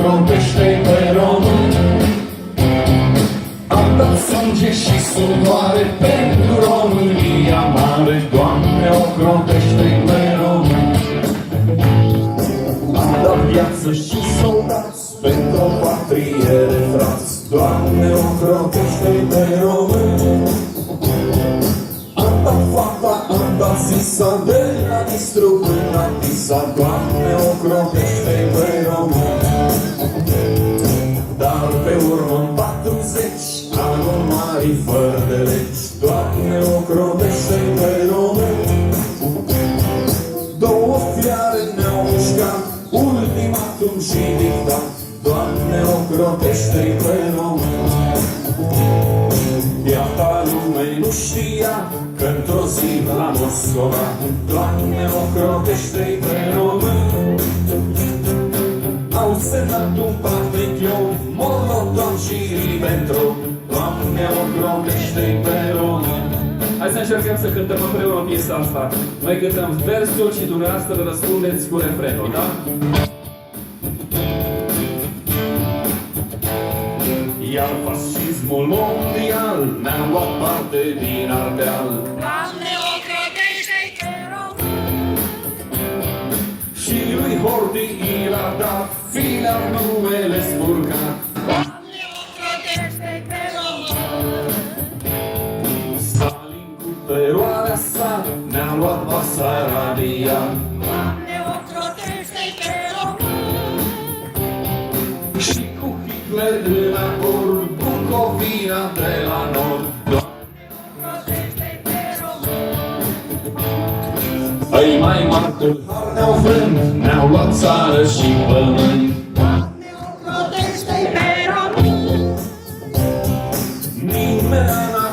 ocrotește pe român. Am dat sânge și sudoare pentru România mare, Doamne, ocrotește pe român. Am dat viață și soldați pentru o patrie de frați, Doamne, ocrotește pe român. Am dat fata, am dat zisa, de la Nistru până la Tisa, Doamne, ocrotește pe român. Dar pe urmă în 40, anul mari fără de legi, Doamne, ocrotește pe român. Două fiare ne-au mușcat, ultimatum și dictat, Doamne, ocrotește-i pe român. Iată lume nu știa că într-o zi la Moscova, Doamne, ocrotește-i pe român. Au semnat un patriclou, Molotov și Ribbentrop, Doamne, ocrotește-i pe român. Hai să încercăm să cântăm împreună piesa asta. Noi cântăm versul și dumneavoastră răspundeți cu refrenul, da? Iar fascismul mondial ne-a luat parte din Ardeal, Doamne, ocrotește-i pe român. și lui Horthy i l-a dat filar numele spurcat. Doamne, ocrotește-i pe român. Stalin cu teroarea sa ne-a luat Basarabia, Doamne, ocrotește-i pe român. și cu Hitler în acord Bucovina de la nord. Ocrotește-i pe român. Îi mai mari ne-au frânt, ne-au luat țară și pământ. Doamne, ocrotește-i pe român. Nimeni n-a